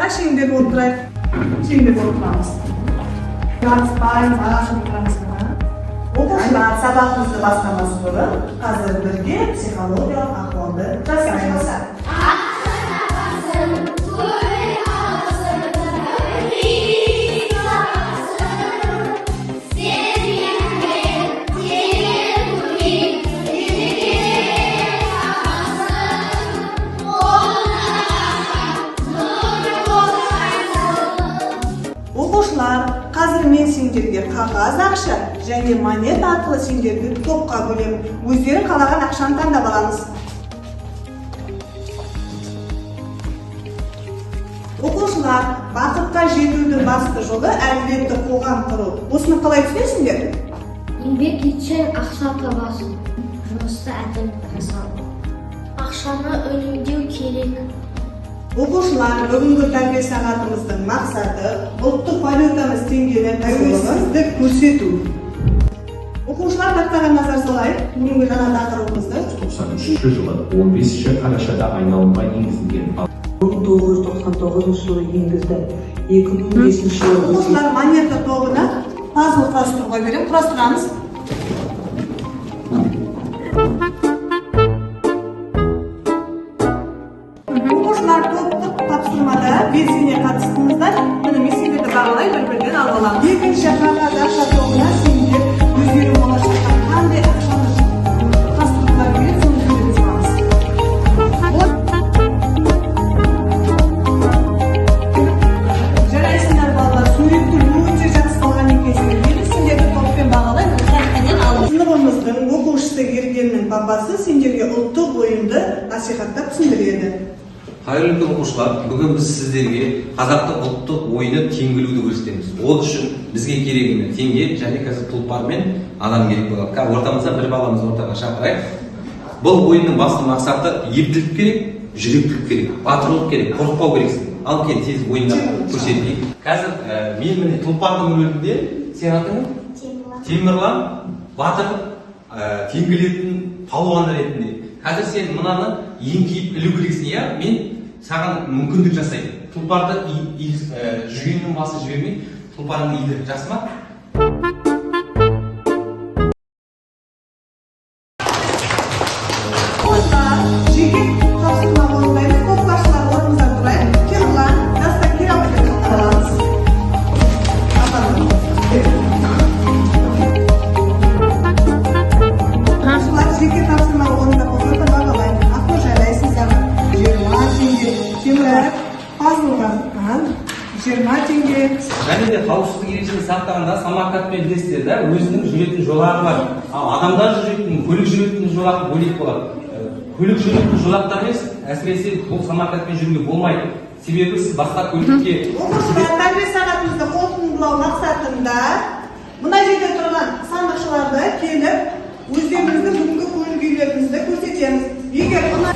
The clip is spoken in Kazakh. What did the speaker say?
Ана шеңдеп отырайық. Шеңдеп отырамыз. Жатпайын, ағашын отырамыз. Оқушылар сабағымызды бастамас бұрын қазір бірге психологиялық ахуалды жасаймыз. Оқушылар, қазір мен сендерге қағаз ақша және монет арқылы сендерді топқа бөлемін. Өздері қалаған ақшаны таңдап аламыз. Оқушылар, бақытқа жетудің басты жолы әділетті қоғам құру. Осыны қалай түсінесіңдер? Еңбек етсең ақша табасың. Жұмысты әділ жасау. Ақшаны үнемдеу керек. Оқушылар, бүгінгі тәрбие сағатымыздың мақсаты ұлттық валютамыз теңгені тәуелсіздік көрсету. Оқушылар тақтаға назар салайық. Бүгінгі жаңа тақырыбымызды 93 жылы 15 қарашада айналымға енгізілген. 1999 жылы енгізді. 2005 жылы. Оқушылар монета тобына пазл құрастыруға берем. Құрастырамыз. Оқушылар топтық тапсырмада белсене қатыстыңыздар. Міне меселерді бағалай бір-бірден алып аламыз. Екінші қағаз ақша тобына сендер өздері болашақта қандай ақшаны құрастыруға керек, соны сөйлеп шығамыз. Жарайсыңдар балалар, суретті өте жақсы салған екенсіңдер. Сендерді топпен бағалай бір-бірден алып. Сыныбымыздың оқушысы Ергеннің папасы сендерге ұлттық ойынды насихаттап түсіндіреді. Қайырлы оқушылар, бүгін біз сіздерге қазақтың ұлттық ойыны теңгілуді көрсетеміз. Ол үшін бізге керегіне теңге және қазір тұлпар мен адам керек болады. Ортамызда бір баламызды ортаға шақырайық. Бұл ойынның басты мақсаты ептілік керек, жүректілік керек, батырлық керек, қорықпау керексің. Ал кел тез ойында көрсетейік. Қазір мен міне тұлпардың рөлінде, сен атың Темірлан, батыр, теңгілетін палуан ретінде. Қазір сен мынаны еңкейіп ілу керексің, иә? Мен саған мүмкіндік жасаймын. Тұлпарды жүгеннің басы жібермей, тұлпарыңды иді. Жақсы ма? Жеке тапсырма орындаймыз. Топташылар орнымыздан тұрайық. Темірлан, жаста кел алып аламыз. Оқушылар жеке тапсырма орында болса да бағалайды. Ақыл жарайсыздар. 20 теңге. Темір пазлға 20 теңге. Және де қауіпсіздік ережесін сақтағанда самокат пен білесіздер, өзінің жүретін жолағы бар. Ал адамдар жүретін, көлік жүретін жолағы бөлек болады. Көлік жүретін жолақтар емес, әсіресе бұл самокатпен жүруге болмайды. Себебі сіз басқа көлікке... Оқушылар, тәрбие сағатымызды қорытындылау мақсатында мына жерде тұрған сандықшыларды келіп, өздеріңіздің бүгінгі көңіл-күйлеріңізді көрсетеміз. Егер мына...